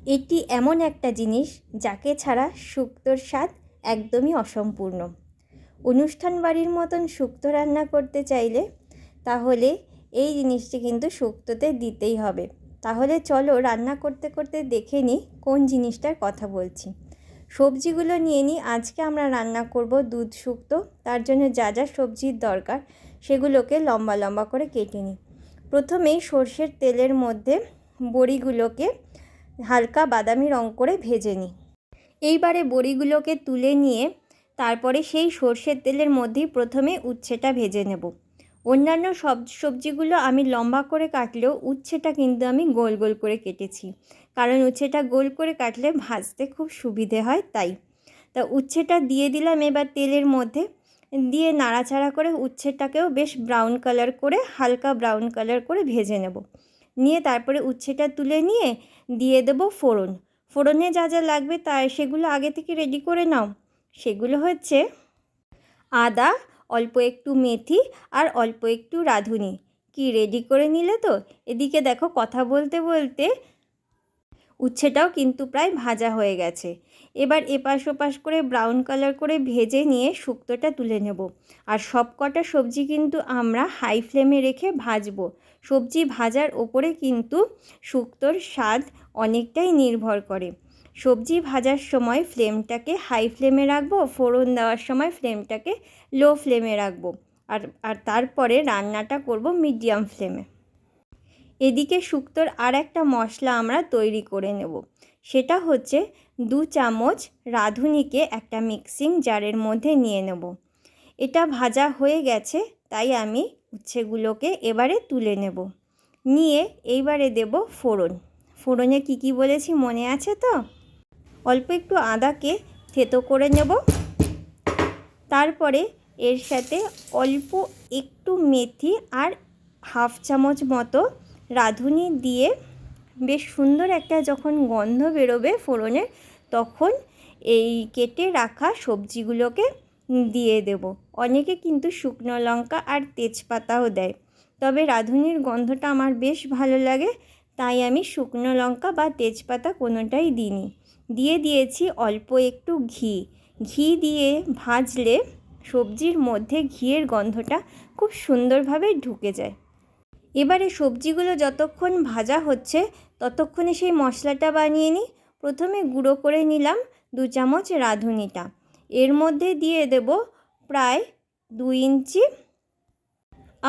এটি এমন একটা জিনিস যাকে ছাড়া শুক্তোর স্বাদ একদমই অসম্পূর্ণ। অনুষ্ঠান বাড়ির মতন শুক্তো রান্না করতে চাইলে তাহলে এই জিনিসটি কিন্তু শুক্তোতে দিতেই হবে। তাহলে চলো রান্না করতে করতে দেখে নিই কোন জিনিসটার কথা বলছি। সবজিগুলো নিয়ে নিই। আজকে আমরা রান্না করব দুধ শুক্তো। তার জন্য যা যা সবজির দরকার সেগুলোকে লম্বা লম্বা করে কেটে নিই। প্রথমেই সর্ষের তেলের মধ্যে বড়িগুলোকে হালকা বাদামি রং করে ভেজে নিই। এইবারে বড়িগুলোকে তুলে নিয়ে তারপরে সেই সর্ষের তেলের মধ্যেই প্রথমে উচ্ছেটা ভেজে নেব। অন্যান্য সবজিগুলো আমি লম্বা করে কাটলেও উচ্ছেটা কিন্তু আমি গোল গোল করে কেটেছি, কারণ উচ্ছেটা গোল করে কাটলে ভাজতে খুব সুবিধে হয়। তা উচ্ছেটা দিয়ে দিলাম এবার তেলের মধ্যে, দিয়ে নাড়াচাড়া করে উচ্ছেটাকেও বেশ ব্রাউন কালার করে, হালকা ব্রাউন কালার করে ভেজে নেব। নিয়ে তারপরে উচ্ছেটা তুলে নিয়ে দিয়ে দেব ফোড়ন। ফোড়নে যা যা লাগবে সেগুলো আগে থেকে রেডি করে নাও। সেগুলো হচ্ছে আদা, অল্প একটু মেথি আর অল্প একটু রাঁধুনি। কি রেডি করে নিলে তো? এদিকে দেখো কথা বলতে বলতে উচ্ছেটাও কিন্তু প্রায় ভাজা হয়ে গেছে। এবার এপাশ ওপাশ করে ব্রাউন কালার করে ভেজে নিয়ে শুক্তোটা তুলে নেব। আর সব কটা সবজি কিন্তু আমরা হাই ফ্লেমে রেখে ভাজবো। সবজি ভাজার ওপরে কিন্তু শুক্তোর স্বাদ অনেকটাই নির্ভর করে। সবজি ভাজার সময় ফ্লেমটাকে হাই ফ্লেমে রাখবো, ফোড়ন দেওয়ার সময় ফ্লেমটাকে লো ফ্লেমে রাখবো। আর তারপরে রান্নাটা করব মিডিয়াম ফ্লেমে। এদিকে শুক্তোর আর একটা মশলা আমরা তৈরি করে নেব। সেটা হচ্ছে 2 চামচ রাঁধুনিকে একটা মিক্সিং জারের মধ্যে নিয়ে নেব। এটা ভাজা হয়ে গেছে, তাই আমি উচ্ছেগুলোকে এবারে তুলে নেব। নিয়ে এইবারে দেব ফোড়ন। ফোড়নে কি বলেছি মনে আছে তো? অল্প একটু আদাকে থেতো করে নেব। তারপরে এর সাথে অল্প একটু মেথি আর হাফ চামচ মতো রাঁধুনি দিয়ে বেশ সুন্দর একটা যখন গন্ধ বেরোবে ফোড়নের, তখন এই কেটে রাখা সবজিগুলোকে দিয়ে দেব। অনেকে কিন্তু শুকনো লঙ্কা আর তেজপাতাও দেয়, তবে রাঁধুনির গন্ধটা আমার বেশ ভালো লাগে, তাই আমি শুকনো লঙ্কা বা তেজপাতা কোনোটাই দিইনি। দিয়ে দিয়েছি অল্প একটু ঘি দিয়ে ভাজলে সবজির মধ্যে ঘিয়ের গন্ধটা খুব সুন্দরভাবে ঢুকে যায়। এবারে সবজিগুলো যতক্ষণ ভাজা হচ্ছে ততক্ষণে সেই মশলাটা বানিয়ে নিই। প্রথমে গুঁড়ো করে নিলাম 2 চামচ রাঁধুনিটা। এর মধ্যে দিয়ে দেব প্রায় 2 ইঞ্চি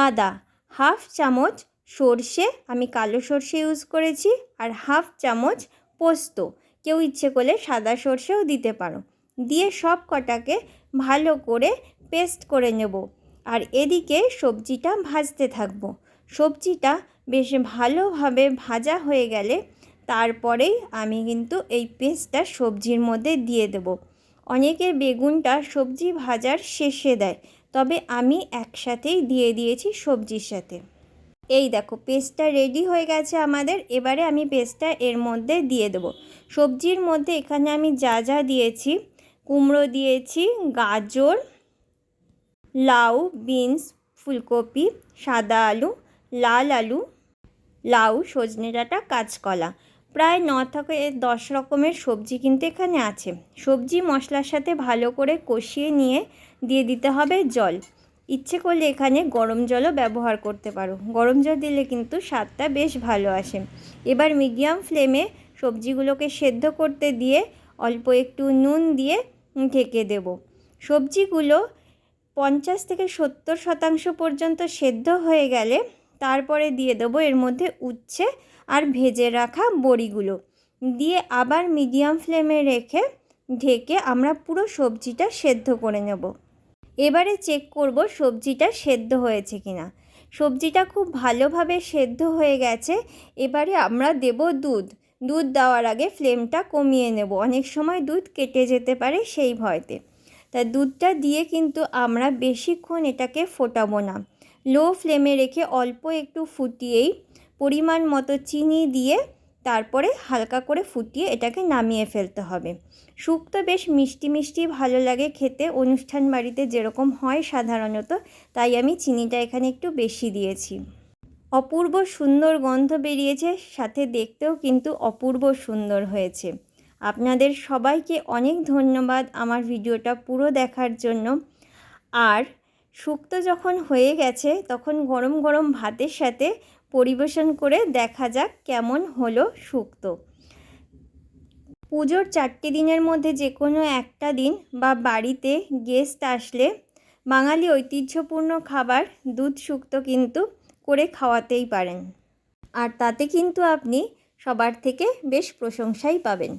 আদা, হাফ চামচ সর্ষে, আমি কালো সর্ষে ইউজ করেছি, আর হাফ চামচ পোস্ত। কেউ ইচ্ছে করলে সাদা সর্ষেও দিতে পারো। দিয়ে সব কটাকে ভালো করে পেস্ট করে নেব। আর এদিকে সবজিটা ভাজতে থাকবো। সবজিটা বেশ ভালোভাবে ভাজা হয়ে গেলে তারপরেই আমি কিন্তু এই পেস্টটা সবজির মধ্যে দিয়ে দেব। অনেকে বেগুনটা সবজি ভাজার শেষে দেয়, তবে আমি একসাথেই দিয়ে দিয়েছি সবজির সাথে। এই দেখো পেস্টটা রেডি হয়ে গেছে আমাদের। এবারে আমি পেস্টটা এর মধ্যে দিয়ে দেব। সবজির মধ্যে এখানে আমি যা যা দিয়েছি, কুমড়ো দিয়েছি, গাজর, লাউ, বিনস, ফুলকপি, সাদা আলু, লাল আলু, লাউ, সজনে ডাঁটা, কাঁচকলা, প্রায় 9 থেকে 10 রকমের সবজি কিন্তু এখানে আছে। সবজি মশলার সাথে ভালো করে কষিয়ে নিয়ে দিয়ে দিতে হবে জল। ইচ্ছে করলে এখানে গরম জলও ব্যবহার করতে পারো। গরম জল দিলে কিন্তু স্বাদটা বেশ ভালো আসে। এবার মিডিয়াম ফ্লেমে সবজিগুলোকে সেদ্ধ করতে দিয়ে অল্প একটু নুন দিয়ে ঢেকে দেব। সবজিগুলো 50 থেকে 70% পর্যন্ত সেদ্ধ হয়ে গেলে তারপরে দিয়ে দেবো এর মধ্যে উচ্ছে আর ভেজে রাখা বড়িগুলো দিয়ে আবার মিডিয়াম ফ্লেমে রেখে ঢেকে আমরা পুরো সবজিটা সেদ্ধ করে নেব। এবারে চেক করব সবজিটা সেদ্ধ হয়েছে কিনা। সবজিটা খুব ভালোভাবে সেদ্ধ হয়ে গেছে। এবারে আমরা দেব দুধ দেওয়ার আগে ফ্লেমটা কমিয়ে নেব, অনেক সময় দুধ কেটে যেতে পারে সেই ভয়তে। তা দুধটা দিয়ে কিন্তু আমরা বেশিক্ষণ এটাকে ফোটাবো না। লো ফ্লেমে রেখে অল্প একটু ফুটিয়েই পরিমাণ মতো চিনি দিয়ে তারপরে হালকা করে ফুটিয়ে এটাকে নামিয়ে ফেলতে হবে। শুক্তো বেশ মিষ্টি মিষ্টি ভালো লাগে খেতে, অনুষ্ঠান বাড়িতে যেরকম হয় সাধারণত, তাই আমি চিনিটা এখানে একটু বেশি দিয়েছি। অপূর্ব সুন্দর গন্ধ বেরিয়েছে, সাথে দেখতেও কিন্তু অপূর্ব সুন্দর হয়েছে। আপনাদের সবাইকে অনেক ধন্যবাদ আমার ভিডিওটা পুরো দেখার জন্য। আর শুক্তো যখন হয়ে গেছে তখন গরম গরম ভাতের সাথে পরিবেশন করে দেখা যাক কেমন হলো শুক্তো। পুজোর 4টে দিনের মধ্যে যে কোনো একটা দিন বা বাড়িতে গেস্ট আসলে বাঙালি ঐতিহ্যপূর্ণ খাবার দুধ শুক্তো কিন্তু করে খাওয়াতেই পারেন, আর তাতে কিন্তু আপনি সবার থেকে বেশ প্রশংসাই পাবেন।